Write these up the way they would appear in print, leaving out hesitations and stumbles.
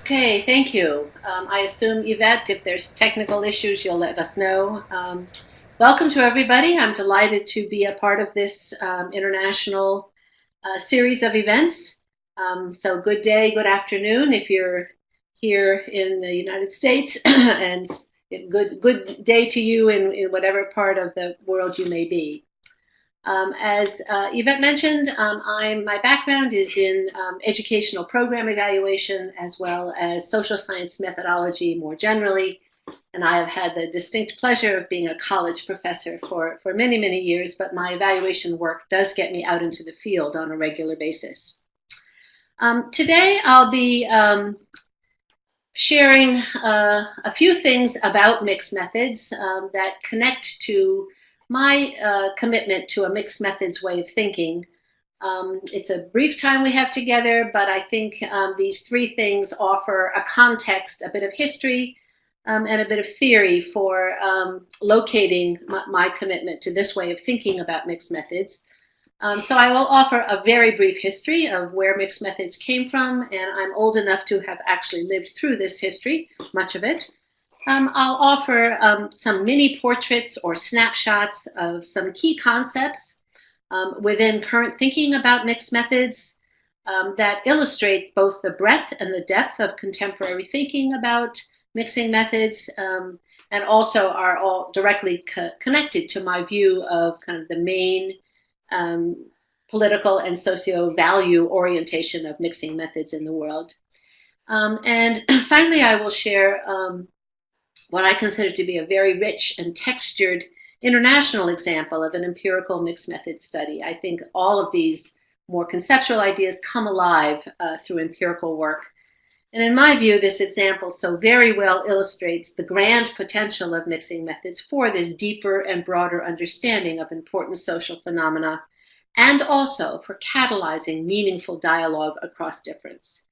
Okay, thank you. I assume, Yvette, if there's technical issues, you'll let us know. Welcome to everybody. I'm delighted to be a part of this international series of events. So good day, good afternoon if you're here in the United States, and good day to you in whatever part of the world you may be. As Yvette mentioned, my background is in educational program evaluation as well as social science methodology more generally. And I have had the distinct pleasure of being a college professor for many, many years, but my evaluation work does get me out into the field on a regular basis. Today I'll be sharing a few things about mixed methods that connect to my commitment to a mixed methods way of thinking. It's a brief time we have together, but I think these three things offer a context, a bit of history, and a bit of theory for locating my commitment to this way of thinking about mixed methods. So I will offer a very brief history of where mixed methods came from, and I'm old enough to have actually lived through this history, much of it. I'll offer some mini portraits or snapshots of some key concepts within current thinking about mixed methods that illustrate both the breadth and the depth of contemporary thinking about mixing methods, and also are all directly connected to my view of kind of the main political and socio-value orientation of mixing methods in the world. And finally, I will share what I consider to be a very rich and textured international example of an empirical mixed method study. I think all of these more conceptual ideas come alive through empirical work. And in my view, this example so very well illustrates the grand potential of mixing methods for this deeper and broader understanding of important social phenomena, and also for catalyzing meaningful dialogue across difference.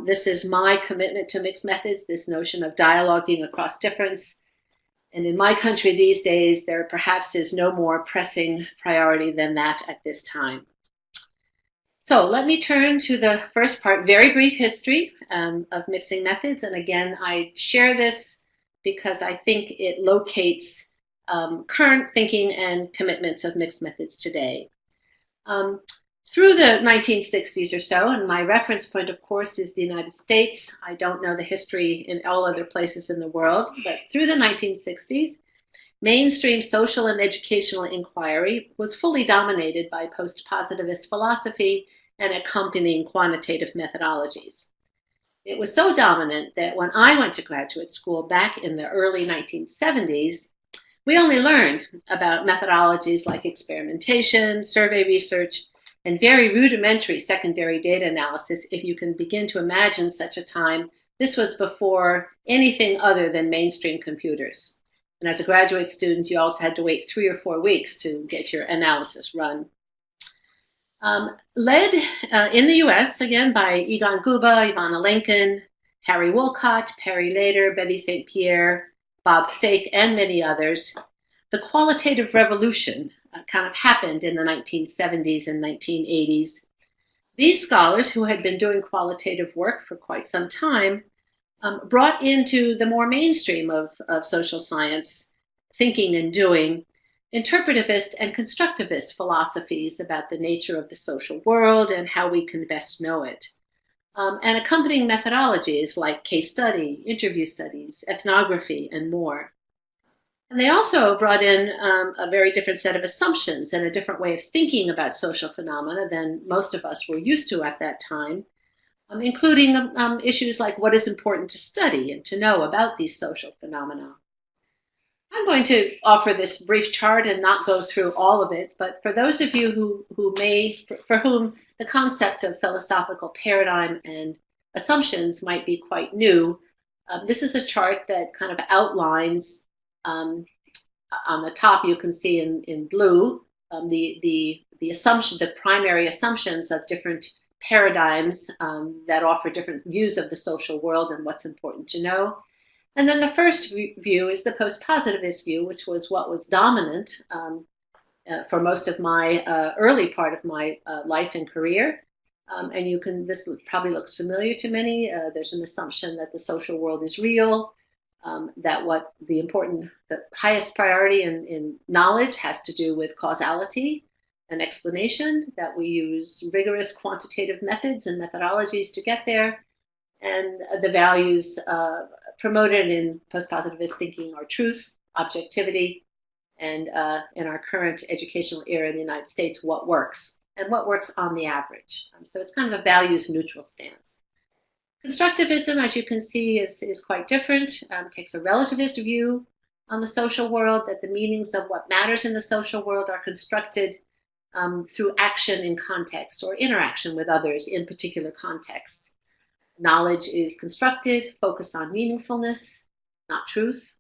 This is my commitment to mixed methods, this notion of dialoguing across difference. And in my country these days, there perhaps is no more pressing priority than that at this time. So let me turn to the first part, very brief history of mixing methods. And again, I share this because I think it locates current thinking and commitments of mixed methods today. Through the 1960s or so, and my reference point, of course, is the United States. I don't know the history in all other places in the world, but through the 1960s, mainstream social and educational inquiry was fully dominated by post-positivist philosophy and accompanying quantitative methodologies. It was so dominant that when I went to graduate school back in the early 1970s, we only learned about methodologies like experimentation, survey research, and very rudimentary secondary data analysis, if you can begin to imagine such a time. This was before anything other than mainstream computers. And as a graduate student, you also had to wait 3 or 4 weeks to get your analysis run. Led in the US, again, by Egon Guba, Ivana Lenkin, Harry Wolcott, Perry Lader, Betty St. Pierre, Bob Stake, and many others, the qualitative revolution kind of happened in the 1970s and 1980s. These scholars, who had been doing qualitative work for quite some time, brought into the more mainstream of social science thinking and doing interpretivist and constructivist philosophies about the nature of the social world and how we can best know it. And accompanying methodologies like case study, interview studies, ethnography, and more. And they also brought in a very different set of assumptions and a different way of thinking about social phenomena than most of us were used to at that time, including issues like what is important to study and to know about these social phenomena. I'm going to offer this brief chart and not go through all of it, but for those of you for whom the concept of philosophical paradigm and assumptions might be quite new, this is a chart that kind of outlines, on the top you can see in blue, the assumption, the primary assumptions of different paradigms that offer different views of the social world and what's important to know. And then the first view is the post-positivist view, which was what was dominant for most of my early part of my life and career. And you can, this probably looks familiar to many. There's an assumption that the social world is real, that what the highest priority in knowledge has to do with causality and explanation, that we use rigorous quantitative methods and methodologies to get there, and the values promoted in post-positivist thinking are truth, objectivity, and in our current educational era in the United States, what works, and what works on the average. So it's kind of a values neutral stance. Constructivism, as you can see, is quite different, takes a relativist view on the social world, that the meanings of what matters in the social world are constructed through action in context or interaction with others in particular contexts. Knowledge is constructed, focused on meaningfulness, not truth.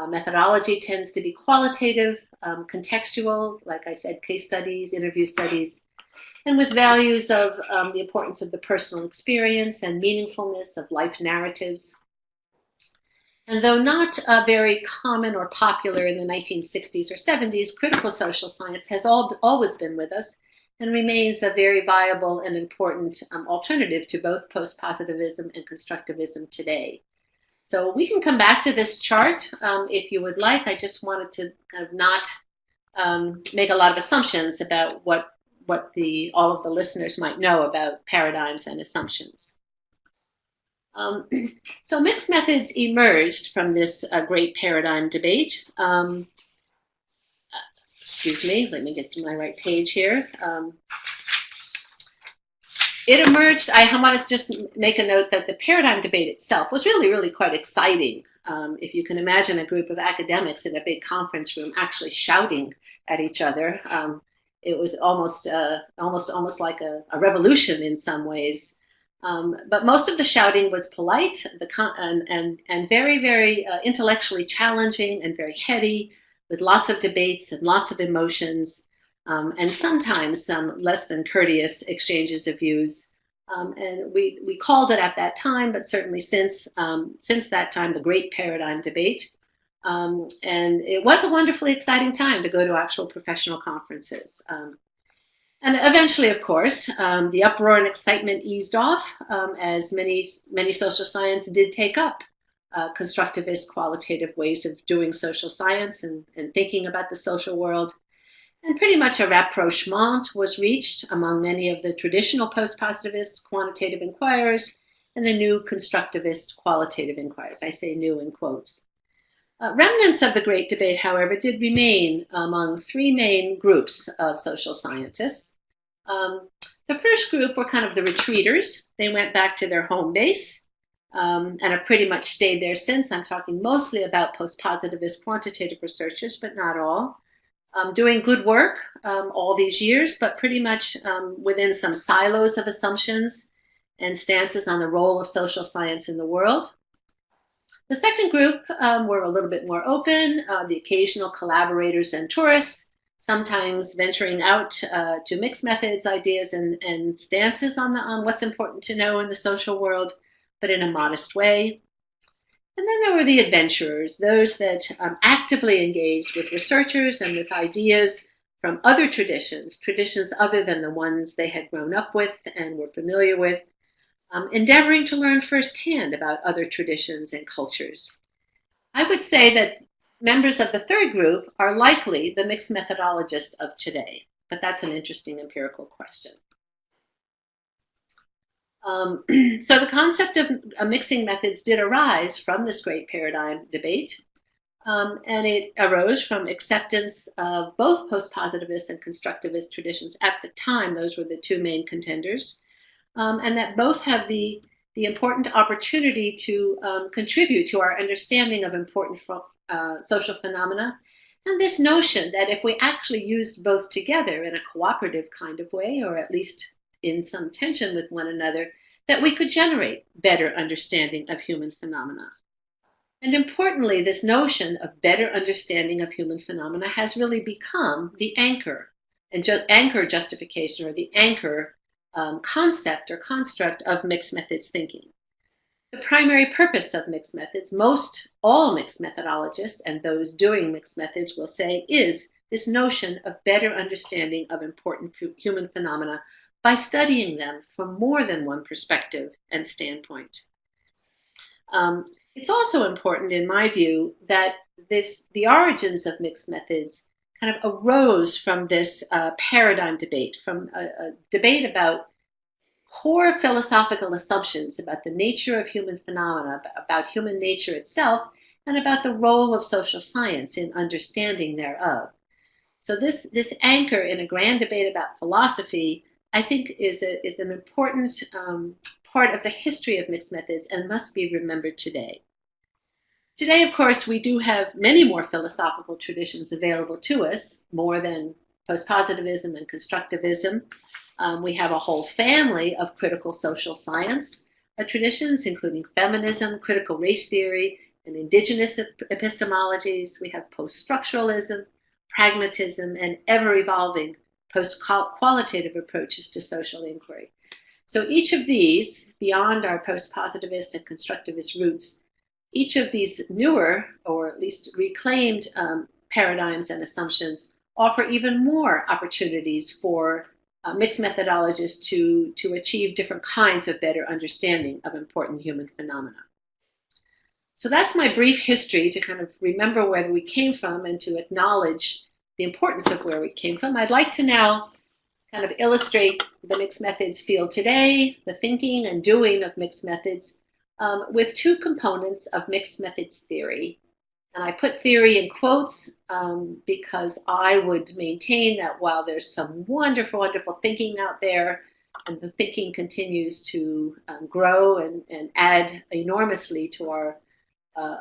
Methodology tends to be qualitative, contextual, like I said, case studies, interview studies, and with values of the importance of the personal experience and meaningfulness of life narratives. And though not very common or popular in the 1960s or 70s, critical social science has always been with us and remains a very viable and important alternative to both post-positivism and constructivism today. So we can come back to this chart if you would like. I just wanted to kind of not make a lot of assumptions about what all of the listeners might know about paradigms and assumptions. So mixed methods emerged from this great paradigm debate. Excuse me, let me get to my right page here. It emerged, I want to just make a note that the paradigm debate itself was really, really quite exciting. If you can imagine a group of academics in a big conference room actually shouting at each other, it was almost like a revolution in some ways. But most of the shouting was polite and very, very intellectually challenging and very heady, with lots of debates and lots of emotions, and sometimes some less than courteous exchanges of views. And we called it at that time, but certainly since that time, the great paradigm debate. And it was a wonderfully exciting time to go to actual professional conferences. And eventually, of course, the uproar and excitement eased off as many social science did take up constructivist qualitative ways of doing social science and thinking about the social world. And pretty much a rapprochement was reached among many of the traditional post-positivist quantitative inquirers and the new constructivist qualitative inquirers. I say new in quotes. Remnants of the great debate, however, did remain among three main groups of social scientists. The first group were kind of the retreaters. They went back to their home base and have pretty much stayed there since. I'm talking mostly about post-positivist quantitative researchers, but not all. Doing good work all these years, but pretty much within some silos of assumptions and stances on the role of social science in the world. The second group were a little bit more open, the occasional collaborators and tourists, sometimes venturing out to mixed methods, ideas, and stances on what's important to know in the social world, but in a modest way. And then there were the adventurers, those that actively engaged with researchers and with ideas from other traditions other than the ones they had grown up with and were familiar with, endeavoring to learn firsthand about other traditions and cultures. I would say that members of the third group are likely the mixed methodologists of today, but that's an interesting empirical question. So the concept of mixing methods did arise from this great paradigm debate, and it arose from acceptance of both post-positivist and constructivist traditions at the time. Those were the two main contenders, and that both have the important opportunity to contribute to our understanding of important social phenomena, and this notion that if we actually used both together in a cooperative kind of way, or at least in some tension with one another, that we could generate better understanding of human phenomena. And importantly, this notion of better understanding of human phenomena has really become the anchor, and anchor justification, or the anchor concept or construct of mixed methods thinking. The primary purpose of mixed methods, all mixed methodologists and those doing mixed methods will say, is this notion of better understanding of important human phenomena by studying them from more than one perspective and standpoint. It's also important, in my view, that the origins of mixed methods kind of arose from this paradigm debate, from a debate about core philosophical assumptions about the nature of human phenomena, about human nature itself, and about the role of social science in understanding thereof. So this anchor in a grand debate about philosophy, I think, is an important part of the history of mixed methods and must be remembered today. Today, of course, we do have many more philosophical traditions available to us, more than post-positivism and constructivism. We have a whole family of critical social science traditions, including feminism, critical race theory, and indigenous epistemologies. We have post-structuralism, pragmatism, and ever-evolving post-qualitative approaches to social inquiry. So each of these, beyond our post-positivist and constructivist roots, each of these newer, or at least reclaimed paradigms and assumptions offer even more opportunities for mixed methodologists to achieve different kinds of better understanding of important human phenomena. So that's my brief history to kind of remember where we came from and to acknowledge the importance of where we came from. I'd like to now kind of illustrate the mixed methods field today, the thinking and doing of mixed methods, with two components of mixed methods theory. And I put theory in quotes because I would maintain that while there's some wonderful, wonderful thinking out there, and the thinking continues to grow and add enormously to our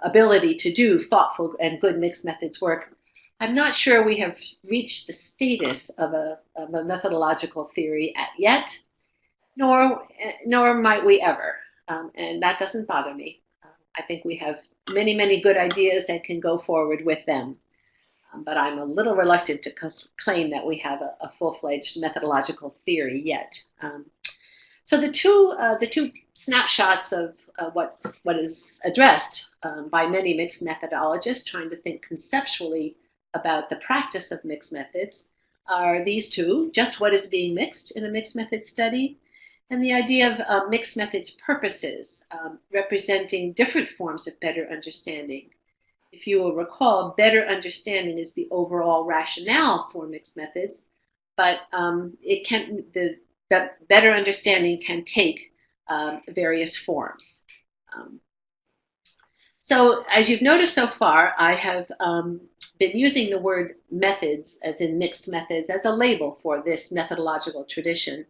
ability to do thoughtful and good mixed methods work, I'm not sure we have reached the status of a methodological theory yet, nor might we ever. And that doesn't bother me. I think we have many, many good ideas and can go forward with them. But I'm a little reluctant to claim that we have a full-fledged methodological theory yet. So the two snapshots of what is addressed by many mixed methodologists trying to think conceptually about the practice of mixed methods are these two: just what is being mixed in a mixed method study, and the idea of mixed methods purposes, representing different forms of better understanding. If you will recall, better understanding is the overall rationale for mixed methods, but the better understanding can take various forms. So as you've noticed so far, I have been using the word methods, as in mixed methods, as a label for this methodological tradition.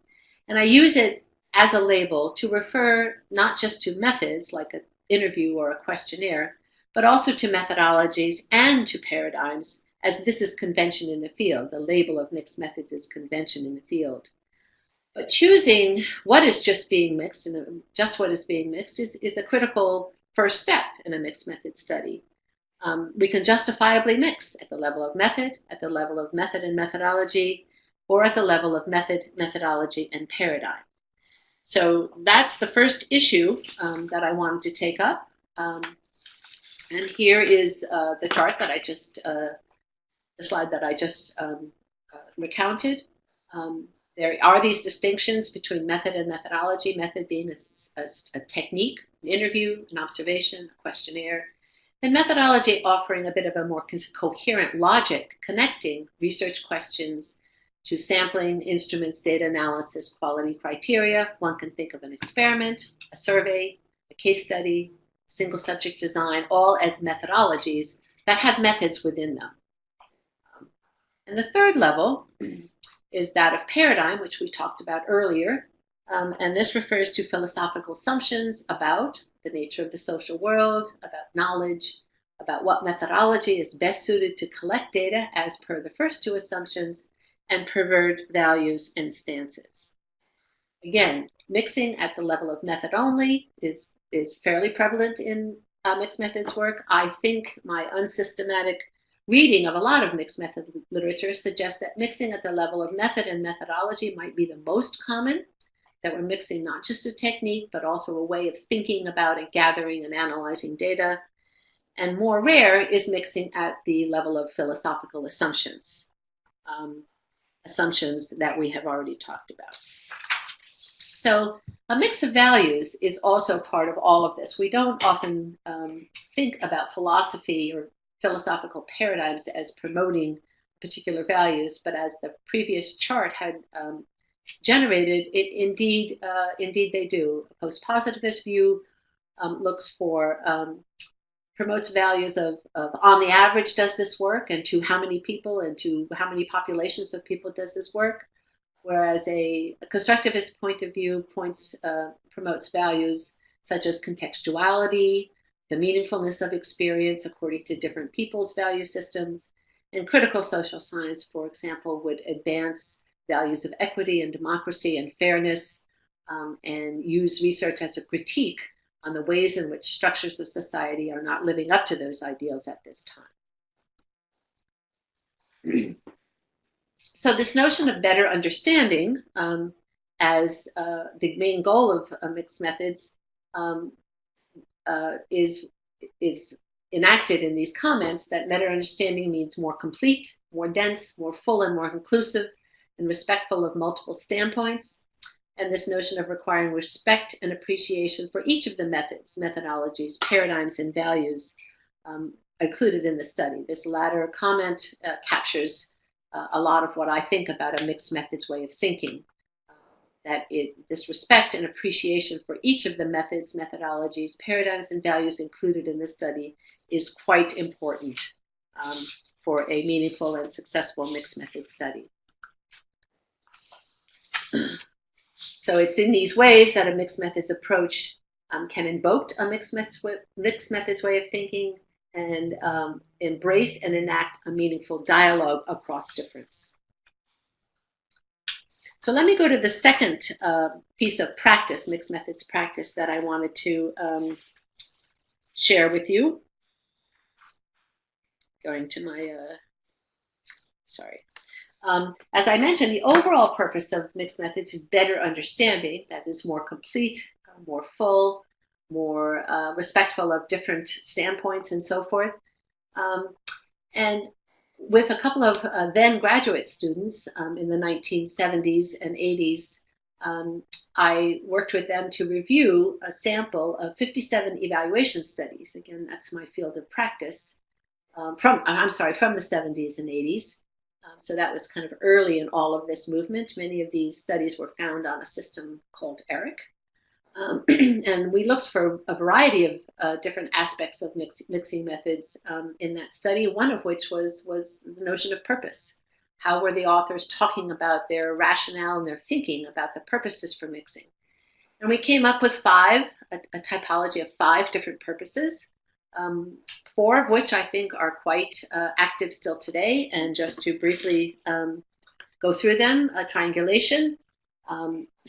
And I use it as a label to refer not just to methods like an interview or a questionnaire, but also to methodologies and to paradigms, as this is convention in the field. The label of mixed methods is convention in the field. But choosing what is just being mixed and just what is being mixed is a critical first step in a mixed method study. We can justifiably mix at the level of method, at the level of method and methodology, or at the level of method, methodology, and paradigm. So that's the first issue that I wanted to take up. And here is the chart that the slide that I just recounted. There are these distinctions between method and methodology, method being a technique, an interview, an observation, a questionnaire, and methodology offering a bit of a more coherent logic, connecting research questions to sampling, instruments, data analysis, quality criteria. One can think of an experiment, a survey, a case study, single subject design, all as methodologies that have methods within them. And the third level is that of paradigm, which we talked about earlier. And this refers to philosophical assumptions about the nature of the social world, about knowledge, about what methodology is best suited to collect data as per the first two assumptions, and pervert values and stances. Again, mixing at the level of method only is fairly prevalent in mixed methods work. I think my unsystematic reading of a lot of mixed method literature suggests that mixing at the level of method and methodology might be the most common, that we're mixing not just a technique, but also a way of thinking about and gathering and analyzing data. And more rare is mixing at the level of philosophical assumptions. assumptions that we have already talked about. So a mix of values is also part of all of this. We don't often think about philosophy or philosophical paradigms as promoting particular values, but as the previous chart had generated, indeed they do. A post-positivist view looks for, promotes values of on the average does this work, and to how many people and to how many populations of people does this work. Whereas a constructivist point of view promotes values such as contextuality, the meaningfulness of experience according to different people's value systems, and critical social science, for example, would advance values of equity and democracy and fairness, and use research as a critique on the ways in which structures of society are not living up to those ideals at this time. So this notion of better understanding as the main goal of mixed methods is enacted in these comments, that better understanding means more complete, more dense, more full, and more inclusive, and respectful of multiple standpoints. And this notion of requiring respect and appreciation for each of the methods, methodologies, paradigms, and values included in the study. This latter comment captures a lot of what I think about a mixed methods way of thinking. This respect and appreciation for each of the methods, methodologies, paradigms, and values included in this study is quite important for a meaningful and successful mixed method study. So it's in these ways that a mixed methods approach can invoke a mixed methods way of thinking and embrace and enact a meaningful dialogue across difference. So let me go to the second piece of practice, mixed methods practice, that I wanted to share with you. Going to my, as I mentioned, the overall purpose of mixed methods is better understanding, that is more complete, more full, more respectful of different standpoints and so forth. And with a couple of then graduate students in the 1970s and 80s, I worked with them to review a sample of 57 evaluation studies. Again, that's my field of practice from the 70s and 80s. So that was kind of early in all of this movement. Many of these studies were found on a system called ERIC. And we looked for a variety of different aspects of mixing methods in that study, one of which was the notion of purpose. How were the authors talking about their rationale and their thinking about the purposes for mixing? And we came up with a typology of 5 different purposes, 4 of which I think are quite active still today. And just to briefly go through them, triangulation,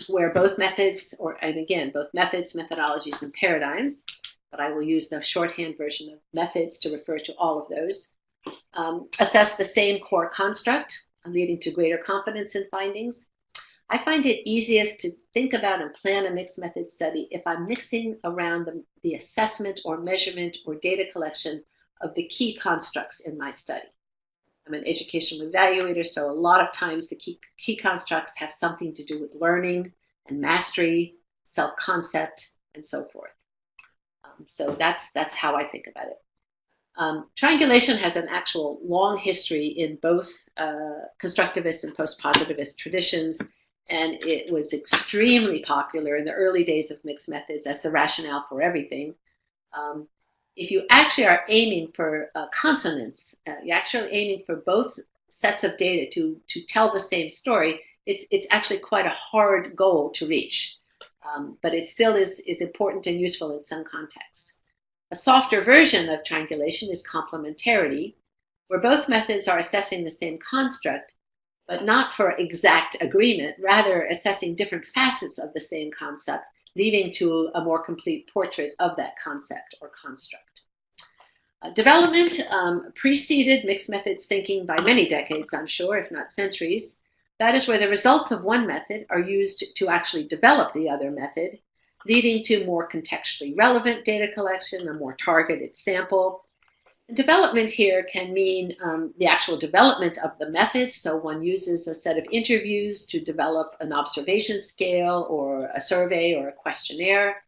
where both methods, both methods, methodologies, and paradigms, but I will use the shorthand version of methods to refer to all of those, assess the same core construct, leading to greater confidence in findings. I find it easiest to think about and plan a mixed method study if I'm mixing around the assessment or measurement or data collection of the key constructs in my study. I'm an educational evaluator, so a lot of times the key constructs have something to do with learning and mastery, self-concept, and so forth. So that's how I think about it. Triangulation has an actual long history in both constructivist and post-positivist traditions, and it was extremely popular in the early days of mixed methods as the rationale for everything. If you actually are aiming for consonance, you're actually aiming for both sets of data to tell the same story, it's actually quite a hard goal to reach. But it still is important and useful in some contexts. A softer version of triangulation is complementarity, where both methods are assessing the same construct, but not for exact agreement, rather assessing different facets of the same concept, leading to a more complete portrait of that concept or construct. Development preceded mixed methods thinking by many decades, I'm sure, if not centuries. That is where the results of one method are used to actually develop the other method, leading to more contextually relevant data collection, a more targeted sample. And development here can mean the actual development of the methods. So one uses a set of interviews to develop an observation scale or a survey or a questionnaire.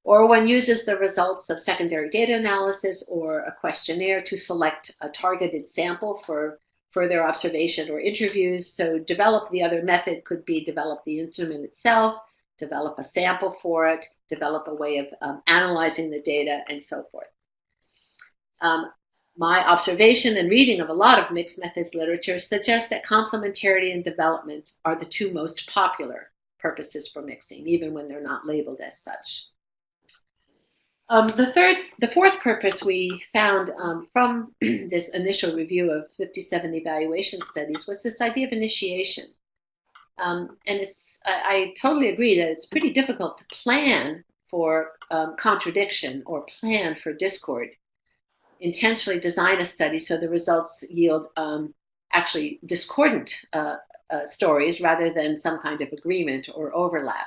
Or one uses the results of secondary data analysis or a questionnaire to select a targeted sample for further observation or interviews. So develop the other method could be develop the instrument itself, develop a sample for it, develop a way of analyzing the data, and so forth. My observation and reading of a lot of mixed methods literature suggests that complementarity and development are the two most popular purposes for mixing, even when they're not labeled as such. The fourth purpose we found from this initial review of 57 evaluation studies was this idea of initiation. And I totally agree that it's pretty difficult to plan for contradiction or plan for discord. Intentionally design a study so the results yield actually discordant stories rather than some kind of agreement or overlap.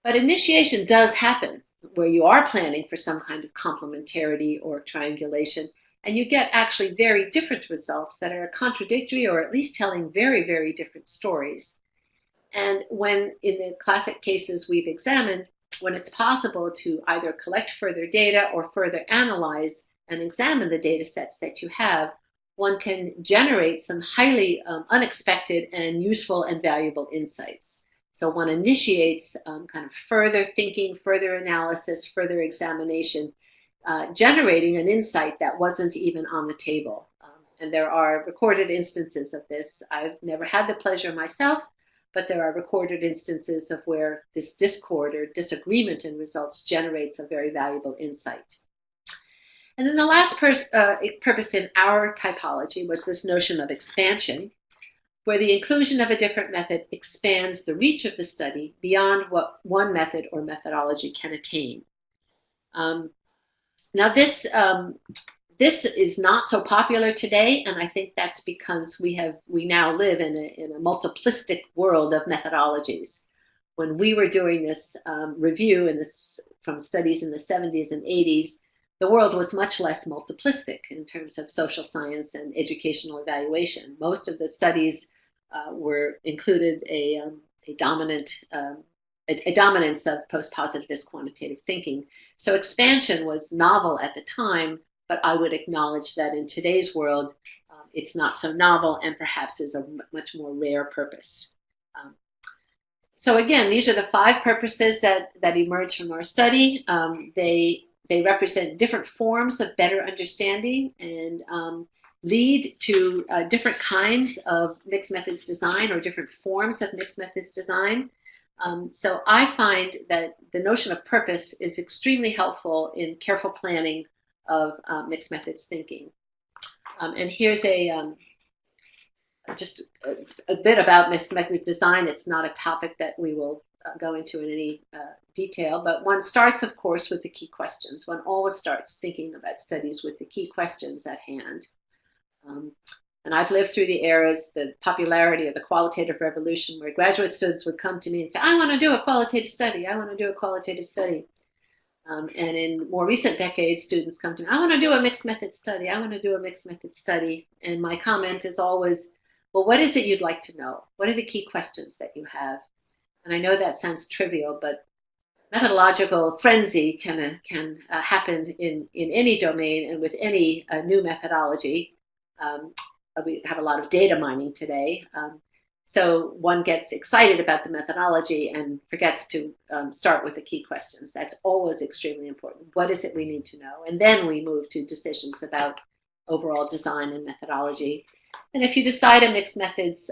But initiation does happen where you are planning for some kind of complementarity or triangulation, and you get actually very different results that are contradictory or at least telling very, very different stories. And when, in the classic cases we've examined, when it's possible to either collect further data or further analyze and examine the data sets that you have, one can generate some highly unexpected and useful and valuable insights. So one initiates kind of further thinking, further analysis, further examination, generating an insight that wasn't even on the table. And there are recorded instances of this. I've never had the pleasure myself, but there are recorded instances of where this discord or disagreement in results generates a very valuable insight. And then the last purpose in our typology was this notion of expansion, where the inclusion of a different method expands the reach of the study beyond what one method or methodology can attain. Now this is not so popular today, and I think that's because we now live in a multiplistic world of methodologies. When we were doing this review from studies in the 70s and 80s, the world was much less multiplistic in terms of social science and educational evaluation. Most of the studies included a dominance of post-positivist quantitative thinking. So expansion was novel at the time, but I would acknowledge that in today's world, it's not so novel and perhaps is a much more rare purpose. So again, these are the 5 purposes that emerge from our study. They represent different forms of better understanding and lead to different kinds of mixed methods design or different forms of mixed methods design. So I find that the notion of purpose is extremely helpful in careful planning of mixed methods thinking. And here's just a bit about mixed methods design. It's not a topic that we will go into in any detail, but one starts, of course, with the key questions. One always starts thinking about studies with the key questions at hand. And I've lived through the eras, the popularity of the qualitative revolution, where graduate students would come to me and say, I want to do a qualitative study. I want to do a qualitative study. And in more recent decades, students come to me, I want to do a mixed method study. I want to do a mixed method study. And my comment is always, well, what is it you'd like to know? What are the key questions that you have? And I know that sounds trivial, but methodological frenzy can happen in any domain and with any new methodology. We have a lot of data mining today. So one gets excited about the methodology and forgets to start with the key questions. That's always extremely important. What is it we need to know? And then we move to decisions about overall design and methodology. And if you decide a mixed methods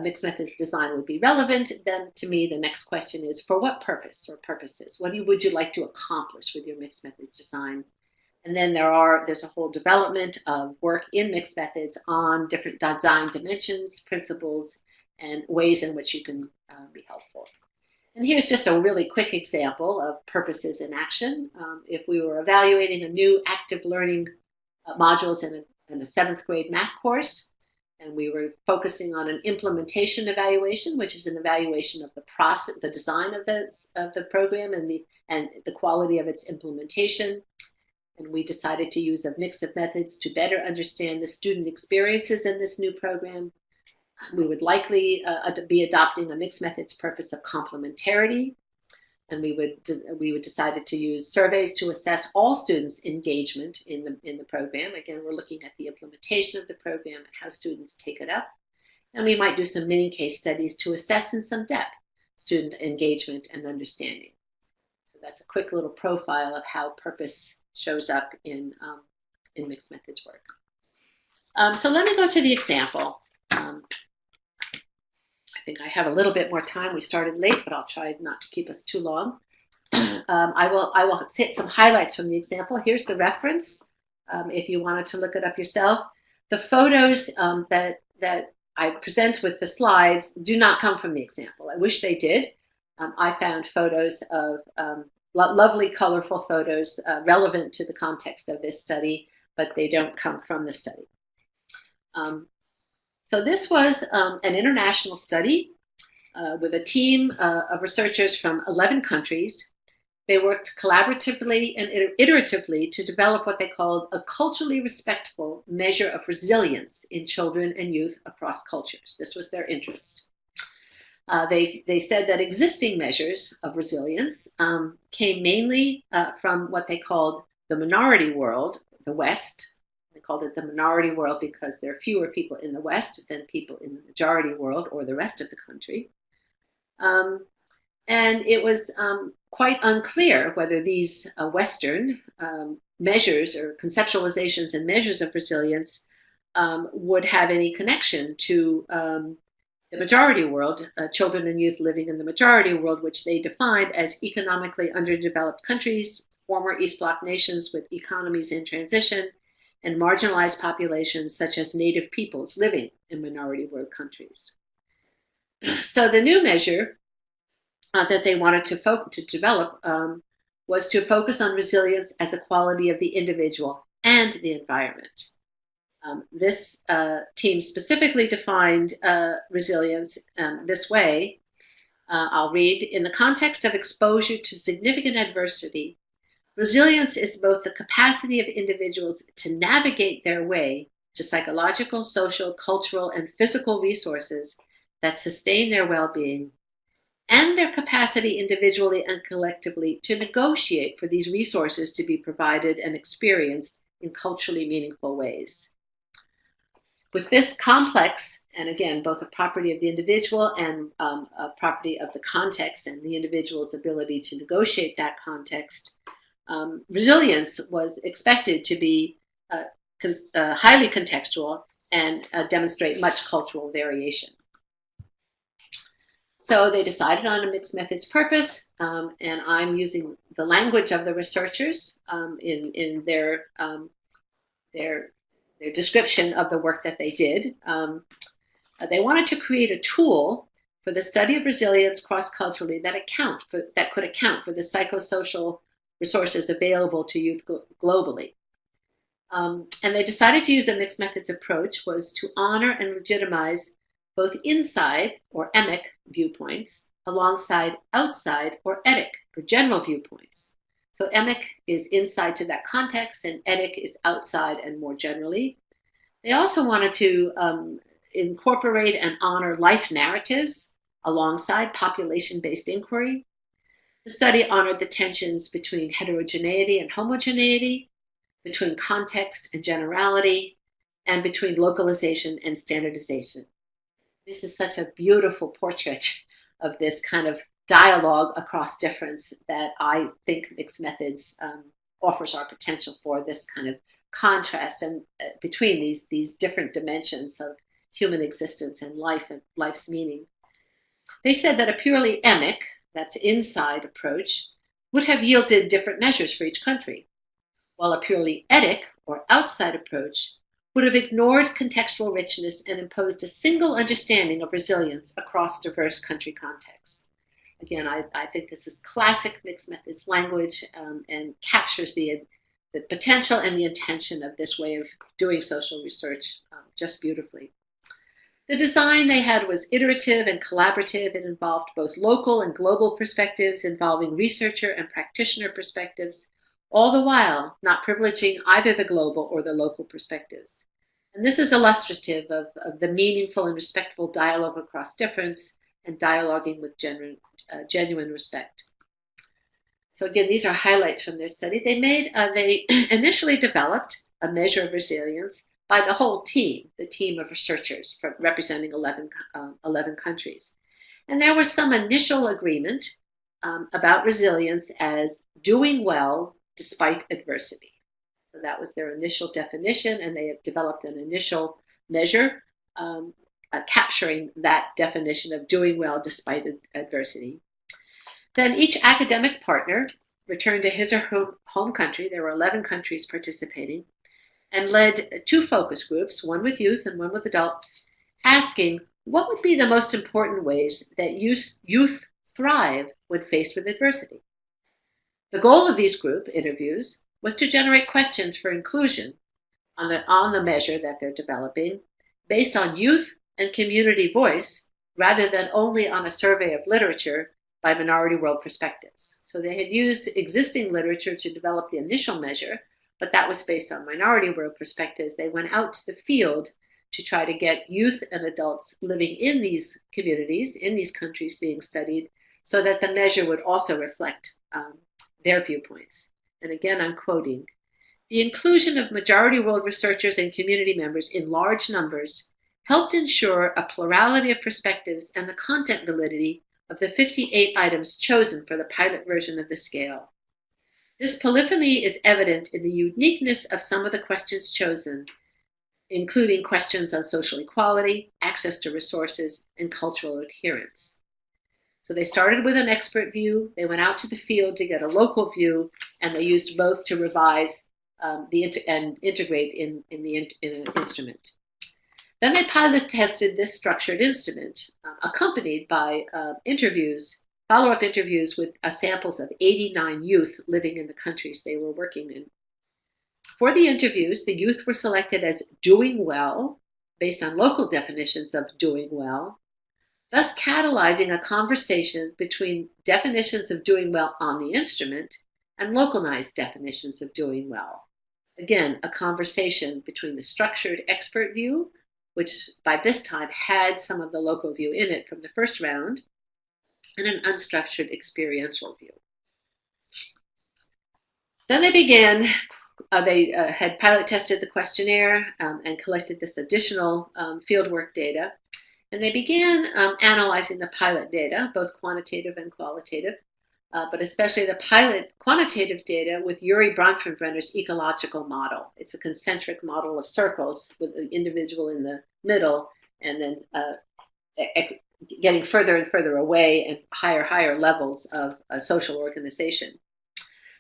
mixed methods design would be relevant, then to me the next question is, for what purpose or purposes? What would you like to accomplish with your mixed methods design? And then there's a whole development of work in mixed methods on different design dimensions, principles, and ways in which you can be helpful. And here's just a really quick example of purposes in action. If we were evaluating a new active learning modules in a 7th grade math course, and we were focusing on an implementation evaluation, which is an evaluation of the process, the design of the program and the quality of its implementation. And we decided to use a mix of methods to better understand the student experiences in this new program. We would likely be adopting a mixed methods purpose of complementarity. And we would decided to use surveys to assess all students' engagement in the program. Again, we're looking at the implementation of the program and how students take it up. And we might do some mini case studies to assess in some depth student engagement and understanding. So that's a quick little profile of how purpose shows up in mixed methods work. So let me go to the example. I think I have a little bit more time. We started late, but I'll try not to keep us too long. I will hit some highlights from the example. Here's the reference, if you wanted to look it up yourself. The photos that I present with the slides do not come from the example. I wish they did. I found photos of lovely, colorful photos relevant to the context of this study, but they don't come from the study. So this was an international study with a team of researchers from 11 countries. They worked collaboratively and iteratively to develop what they called a culturally respectful measure of resilience in children and youth across cultures. This was their interest. They said that existing measures of resilience came mainly from what they called the minority world, the West. They called it the minority world because there are fewer people in the West than people in the majority world or the rest of the country. And it was quite unclear whether these Western measures or conceptualizations and measures of resilience would have any connection to the majority world, children and youth living in the majority world, which they defined as economically underdeveloped countries, former East Bloc nations with economies in transition, and marginalized populations such as Native peoples living in minority world countries. So the new measure that they wanted to develop was to focus on resilience as a quality of the individual and the environment. This team specifically defined resilience this way. I'll read, in the context of exposure to significant adversity, resilience is both the capacity of individuals to navigate their way to psychological, social, cultural, and physical resources that sustain their well-being, and their capacity individually and collectively to negotiate for these resources to be provided and experienced in culturally meaningful ways. With this complex, and again, both a property of the individual and a property of the context and the individual's ability to negotiate that context, resilience was expected to be highly contextual and demonstrate much cultural variation. So they decided on a mixed methods purpose, and I'm using the language of the researchers in their description of the work that they did. They wanted to create a tool for the study of resilience cross-culturally that could account for the psychosocial resources available to youth globally. And they decided to use a mixed methods approach was to honor and legitimize both inside or Emic viewpoints alongside outside or etic or general viewpoints. So Emic is inside to that context and etic is outside and more generally. They also wanted to incorporate and honor life narratives alongside population-based inquiry. The study honored the tensions between heterogeneity and homogeneity, between context and generality, and between localization and standardization. This is such a beautiful portrait of this kind of dialogue across difference that I think mixed methods offers our potential for, this kind of contrast and between these different dimensions of human existence and life and life's meaning. They said that a purely Emic, that's inside approach, would have yielded different measures for each country, while a purely etic or outside approach would have ignored contextual richness and imposed a single understanding of resilience across diverse country contexts. Again, I think this is classic mixed methods language and captures the potential and the intention of this way of doing social research just beautifully. The design they had was iterative and collaborative. It involved both local and global perspectives involving researcher and practitioner perspectives, all the while not privileging either the global or the local perspectives. And this is illustrative of the meaningful and respectful dialogue across difference and dialoguing with genuine respect. So again, these are highlights from their study. They initially developed a measure of resilience by the whole team, the team of researchers representing 11 countries. And there was some initial agreement about resilience as doing well despite adversity. So that was their initial definition, and they have developed an initial measure capturing that definition of doing well despite adversity. Then each academic partner returned to his or her home country. There were 11 countries participating, and led 2 focus groups, one with youth and one with adults, asking what would be the most important ways that youth thrive when faced with adversity. The goal of these group interviews was to generate questions for inclusion on the measure that they're developing based on youth and community voice rather than only on a survey of literature by minority world perspectives. So they had used existing literature to develop the initial measure, but that was based on minority world perspectives. They went out to the field to try to get youth and adults living in these communities, in these countries being studied, so that the measure would also reflect their viewpoints. And again, I'm quoting, "The inclusion of majority world researchers and community members in large numbers helped ensure a plurality of perspectives and the content validity of the 58 items chosen for the pilot version of the scale. This polyphony is evident in the uniqueness of some of the questions chosen, including questions on social equality, access to resources, and cultural adherence." So they started with an expert view, they went out to the field to get a local view, and they used both to revise and integrate in an instrument. Then they pilot tested this structured instrument, accompanied by follow-up interviews with samples of 89 youth living in the countries they were working in. For the interviews, the youth were selected as doing well, based on local definitions of doing well, thus catalyzing a conversation between definitions of doing well on the instrument and localized definitions of doing well. Again, a conversation between the structured expert view, which by this time had some of the local view in it from the first round, and an unstructured experiential view. Then they began, they had pilot tested the questionnaire and collected this additional fieldwork data. And they began analyzing the pilot data, both quantitative and qualitative, but especially the pilot quantitative data with Urie Bronfenbrenner's ecological model. It's a concentric model of circles with the individual in the middle, and then getting further and further away and higher levels of a social organization.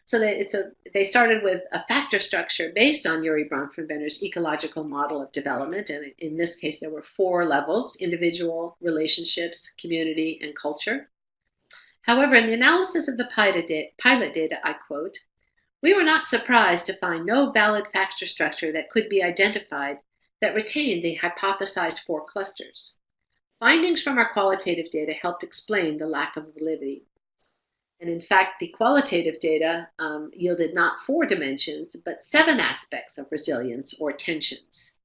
So they started with a factor structure based on Urie Bronfenbrenner's ecological model of development. And in this case, there were 4 levels: individual, relationships, community, and culture. However, in the analysis of the pilot data, I quote, "We were not surprised to find no valid factor structure that could be identified that retained the hypothesized 4 clusters. Findings from our qualitative data helped explain the lack of validity." And in fact, the qualitative data yielded not 4 dimensions, but 7 aspects of resilience or tensions.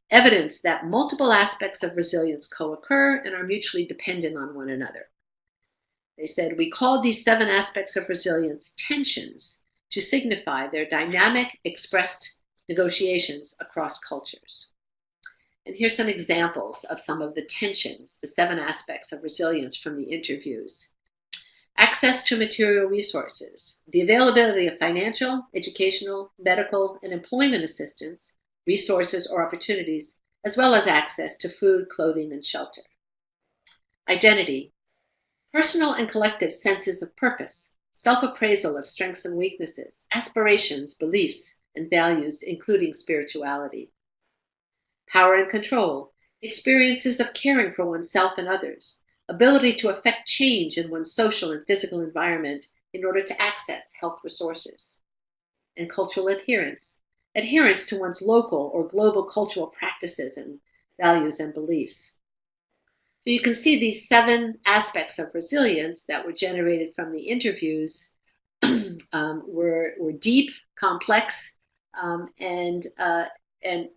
Evidence that multiple aspects of resilience co-occur and are mutually dependent on one another. They said, "We called these 7 aspects of resilience tensions to signify their dynamic expressed negotiations across cultures." And here's some examples of some of the tensions, the 7 aspects of resilience from the interviews. Access to material resources, the availability of financial, educational, medical, and employment assistance, resources or opportunities, as well as access to food, clothing, and shelter. Identity, personal and collective senses of purpose, self-appraisal of strengths and weaknesses, aspirations, beliefs, and values, including spirituality. Power and control, experiences of caring for oneself and others, ability to affect change in one's social and physical environment in order to access health resources. And cultural adherence, adherence to one's local or global cultural practices and values and beliefs. So you can see these 7 aspects of resilience that were generated from the interviews were deep, complex, and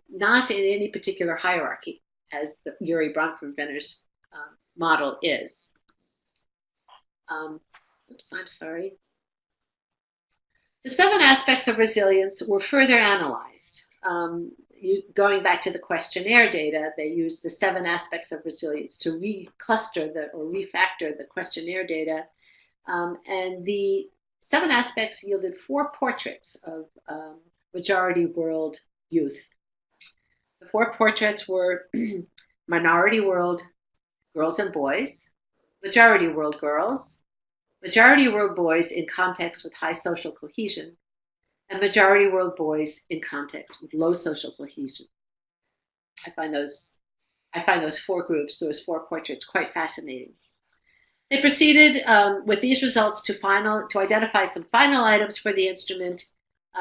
not in any particular hierarchy, as the Urie Bronfenbrenner's model is. Oops, I'm sorry. The 7 aspects of resilience were further analyzed. Going back to the questionnaire data, they used the 7 aspects of resilience to recluster or refactor the questionnaire data. And the 7 aspects yielded 4 portraits of majority world youth. The 4 portraits were minority world girls and boys, majority world girls, majority world boys in context with high social cohesion, and majority world boys in context with low social cohesion. I find those 4 groups, those 4 portraits, quite fascinating. They proceeded with these results to identify some final items for the instrument,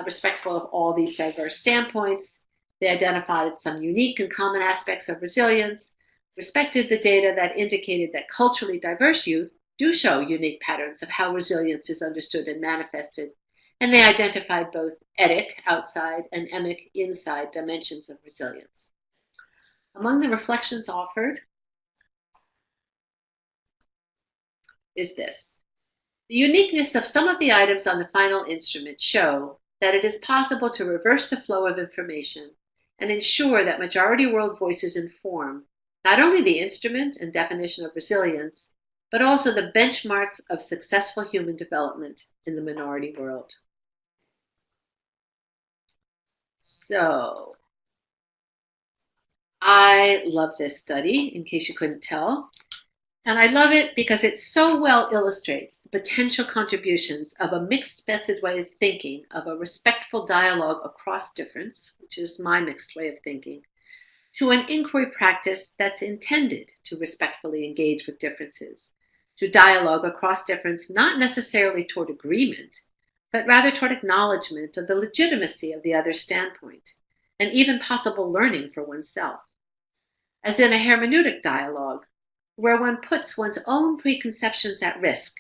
respectful of all these diverse standpoints. They identified some unique and common aspects of resilience, respected the data that indicated that culturally diverse youth do show unique patterns of how resilience is understood and manifested, and they identified both etic, outside, and emic, inside dimensions of resilience. Among the reflections offered is this. The uniqueness of some of the items on the final instrument show that it is possible to reverse the flow of information and ensure that majority world voices inform not only the instrument and definition of resilience, but also the benchmarks of successful human development in the minority world. So, I love this study, in case you couldn't tell. And I love it because it so well illustrates the potential contributions of a mixed method way of thinking, of a respectful dialogue across difference, which is my mixed way of thinking, to an inquiry practice that's intended to respectfully engage with differences, to dialogue across difference, not necessarily toward agreement, but rather toward acknowledgement of the legitimacy of the other's standpoint, and even possible learning for oneself. As in a hermeneutic dialogue, where one puts one's own preconceptions at risk,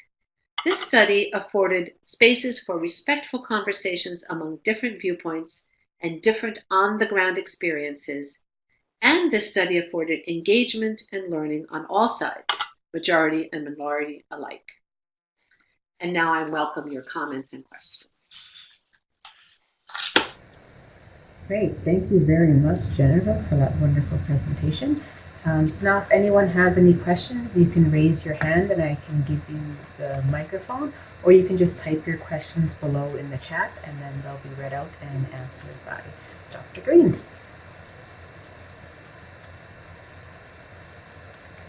this study afforded spaces for respectful conversations among different viewpoints and different on-the-ground experiences, and this study afforded engagement and learning on all sides, majority and minority alike. And now I welcome your comments and questions. Great, thank you very much, Jennifer, for that wonderful presentation. So now if anyone has any questions, you can raise your hand and I can give you the microphone, or you can just type your questions below in the chat and then they'll be read out and answered by Dr. Greene.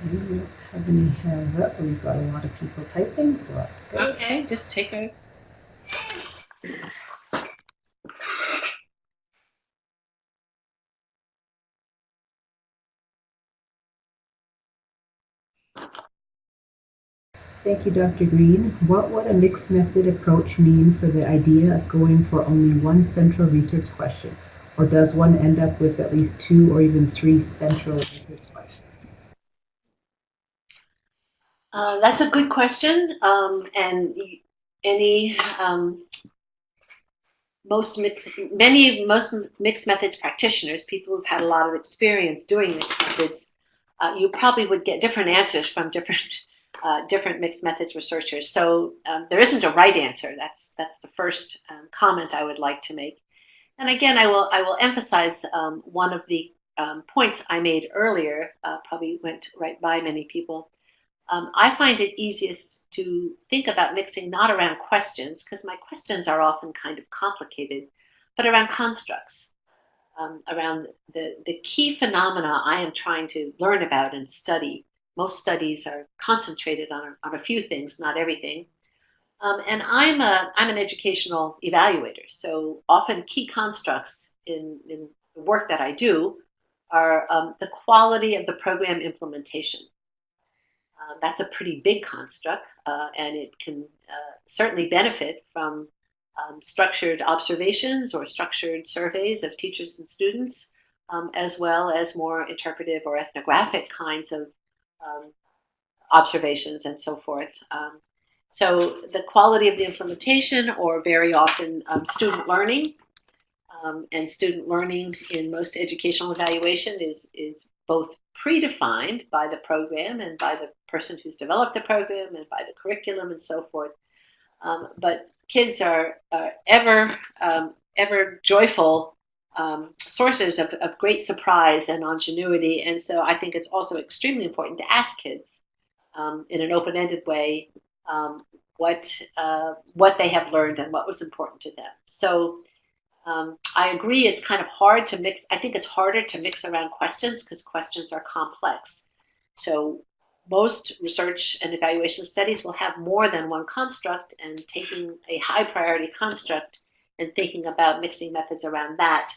Okay, we don't have any hands up, but we've got a lot of people typing, so that's good. Okay, just take a... Thank you, Dr. Greene. What would a mixed method approach mean for the idea of going for only one central research question? Or does one end up with at least 2 or even 3 central research questions? That's a good question. Most mixed methods practitioners, people who've had a lot of experience doing mixed methods, you probably would get different answers from different mixed methods researchers. So there isn't a right answer. That's the first comment I would like to make. And again, I will emphasize one of the points I made earlier. Probably went right by many people. I find it easiest to think about mixing not around questions, because my questions are often kind of complicated, but around constructs, around the key phenomena I am trying to learn about and study. Most studies are concentrated on a few things, not everything. And I'm an educational evaluator, so often key constructs in the work that I do are the quality of the program implementation. That's a pretty big construct, and it can certainly benefit from structured observations or structured surveys of teachers and students, as well as more interpretive or ethnographic kinds of observations and so forth. So the quality of the implementation, or very often student learning, and student learning in most educational evaluation is both predefined by the program and by the person who's developed the program and by the curriculum and so forth. But kids are ever joyful sources of great surprise and ingenuity, and so I think it's also extremely important to ask kids in an open-ended way what they have learned and what was important to them. So I agree it's kind of hard to mix. I think it's harder to mix around questions because questions are complex. So most research and evaluation studies will have more than one construct, and taking a high priority construct and thinking about mixing methods around that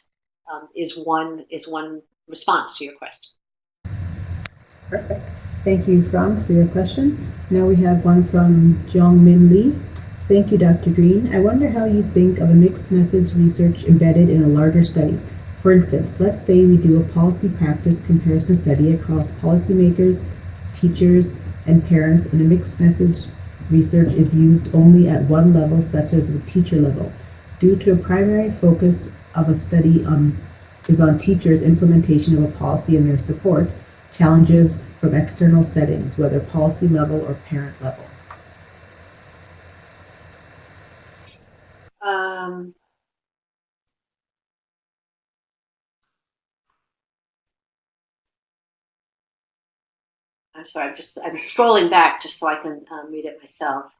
is one response to your question. Perfect. Thank you, Franz, for your question. Now we have one from Jongmin Lee. Thank you, Dr. Greene. I wonder how you think of a mixed methods research embedded in a larger study. For instance, let's say we do a policy practice comparison study across policymakers, teachers, and parents, and a mixed methods research is used only at one level, such as the teacher level. Due to a primary focus of a study is on teachers' implementation of a policy and their support, challenges from external settings, whether policy level or parent level. I'm sorry, I'm scrolling back just so I can read it myself.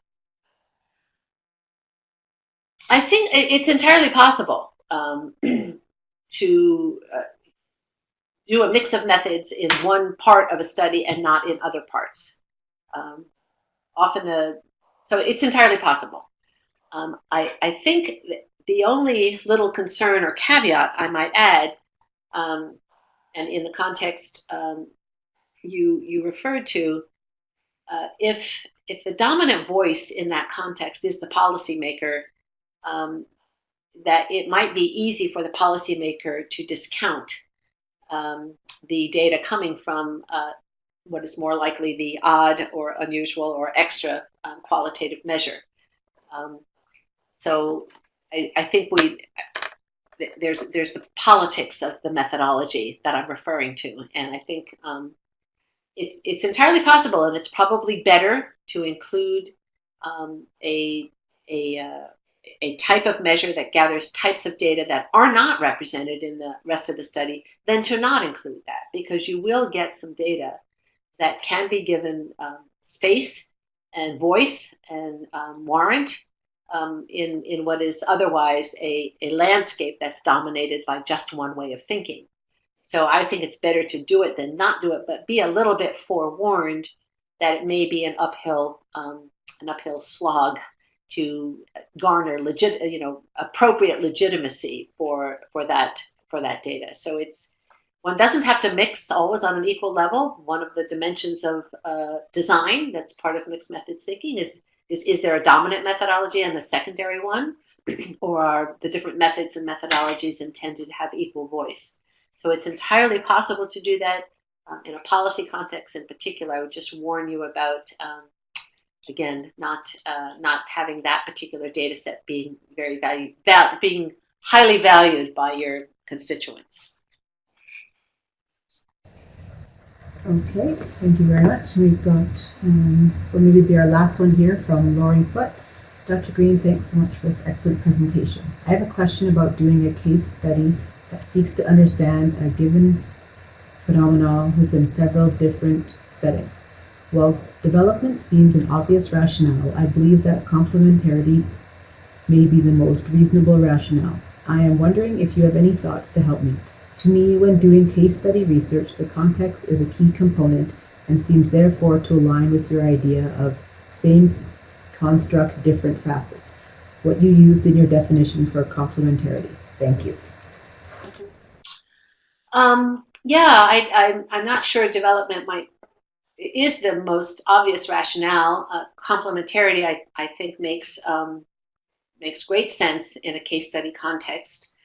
I think it's entirely possible to do a mix of methods in one part of a study and not in other parts. So it's entirely possible. I think the only little concern or caveat I might add, and in the context you referred to, if the dominant voice in that context is the policymaker, that it might be easy for the policymaker to discount the data coming from what is more likely the odd or unusual or extra qualitative measure. So I think there's the politics of the methodology that I'm referring to, and I think it's entirely possible, and it's probably better to include a type of measure that gathers types of data that are not represented in the rest of the study than to not include that, because you will get some data that can be given space and voice and warrant in what is otherwise a landscape that's dominated by just one way of thinking. So I think it's better to do it than not do it, but be a little bit forewarned that it may be an uphill slog to garner appropriate legitimacy for that data. So one doesn't have to mix always on an equal level. One of the dimensions of design that's part of mixed methods thinking is there a dominant methodology and the secondary one, or are the different methods and methodologies intended to have equal voice? So it's entirely possible to do that. In a policy context in particular, I would just warn you about, again, not having that particular data set being being highly valued by your constituents. Okay, thank you very much. We've got, so maybe be our last one here from Laurie Foote. Dr. Greene, thanks so much for this excellent presentation. I have a question about doing a case study that seeks to understand a given phenomenon within several different settings. While development seems an obvious rationale, I believe that complementarity may be the most reasonable rationale. I am wondering if you have any thoughts to help me. To me, when doing case study research, the context is a key component and seems therefore to align with your idea of same construct, different facets, what you used in your definition for complementarity. Thank you. I'm not sure development is the most obvious rationale. Complementarity, I think, makes great sense in a case study context,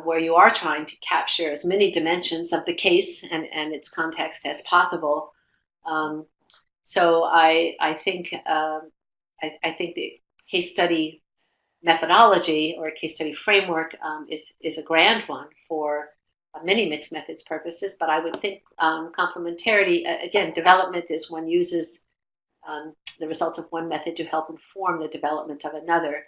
where you are trying to capture as many dimensions of the case and its context as possible. So I think I think the case study methodology or a case study framework is a grand one for many mixed methods purposes, but I would think complementarity, again, development is one uses the results of one method to help inform the development of another.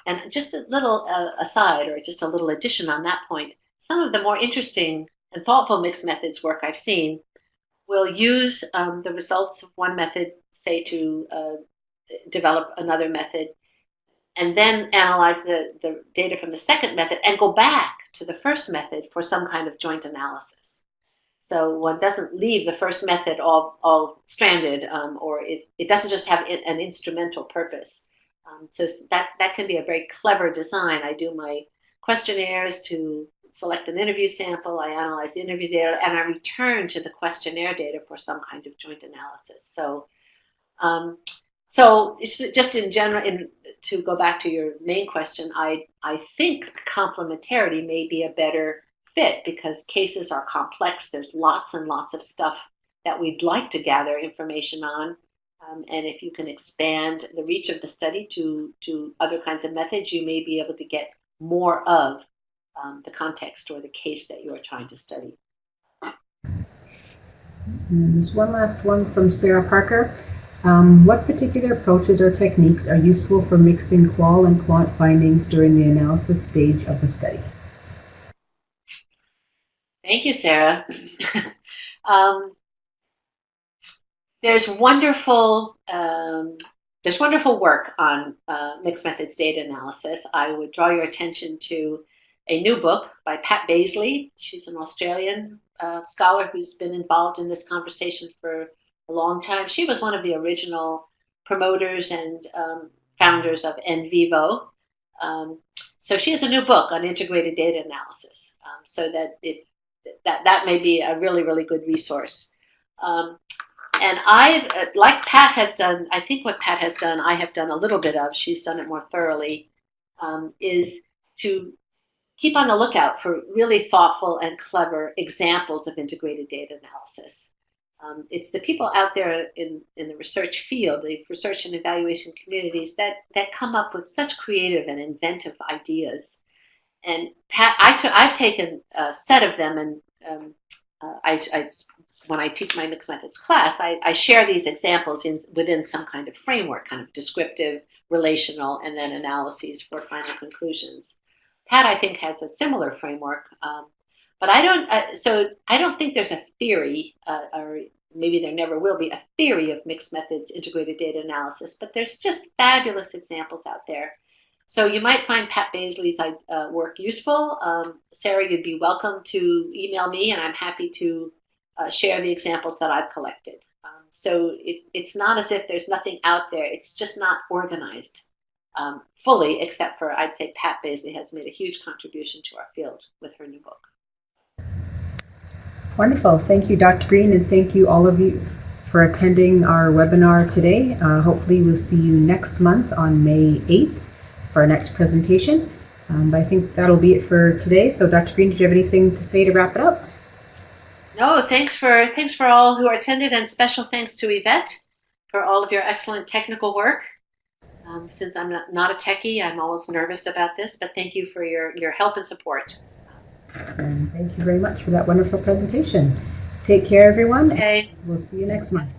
And just a little aside, or just a little addition on that point, some of the more interesting and thoughtful mixed methods work I've seen will use the results of one method, say, to develop another method, and then analyze the data from the second method and go back to the first method for some kind of joint analysis. So one doesn't leave the first method all stranded, or it doesn't just have an instrumental purpose. So that can be a very clever design. I do my questionnaires to select an interview sample, I analyze the interview data, and I return to the questionnaire data for some kind of joint analysis. So it's just in general, to go back to your main question, I think complementarity may be a better fit because cases are complex. There's lots and lots of stuff that we'd like to gather information on. And if you can expand the reach of the study to other kinds of methods, you may be able to get more of the context or the case that you're trying to study. And there's one last one from Sarah Parker. What particular approaches or techniques are useful for mixing qual and quant findings during the analysis stage of the study? Thank you, Sarah. There's wonderful work on mixed methods data analysis. I would draw your attention to a new book by Pat Baisley. She's an Australian scholar who's been involved in this conversation for a long time. She was one of the original promoters and founders of NVivo. So she has a new book on integrated data analysis. So that may be a really, really good resource. And like Pat has done, I think what Pat has done, I have done a little bit of, she's done it more thoroughly, is to keep on the lookout for really thoughtful and clever examples of integrated data analysis. It's the people out there in the research field, the research and evaluation communities that come up with such creative and inventive ideas. And Pat, I've taken a set of them, and when I teach my mixed methods class, I share these examples within some kind of framework, kind of descriptive, relational, and then analyses for final conclusions. Pat, I think, has a similar framework, but I don't think there's a theory, or maybe there never will be a theory of mixed methods integrated data analysis, but there's just fabulous examples out there. So you might find Pat Baisley's work useful. Sarah, you'd be welcome to email me, and I'm happy to share the examples that I've collected. So it's not as if there's nothing out there. It's just not organized fully, except for, I'd say, Pat Baisley has made a huge contribution to our field with her new book. Wonderful. Thank you, Dr. Greene, and thank you all of you for attending our webinar today. Hopefully we'll see you next month on May 8th for our next presentation. But I think that'll be it for today. So Dr. Greene, did you have anything to say to wrap it up? No, thanks for all who attended, and special thanks to Yvette for all of your excellent technical work. Since I'm not a techie, I'm always nervous about this, but thank you for your help and support. And thank you very much for that wonderful presentation. Take care, everyone. Okay. We'll see you next month.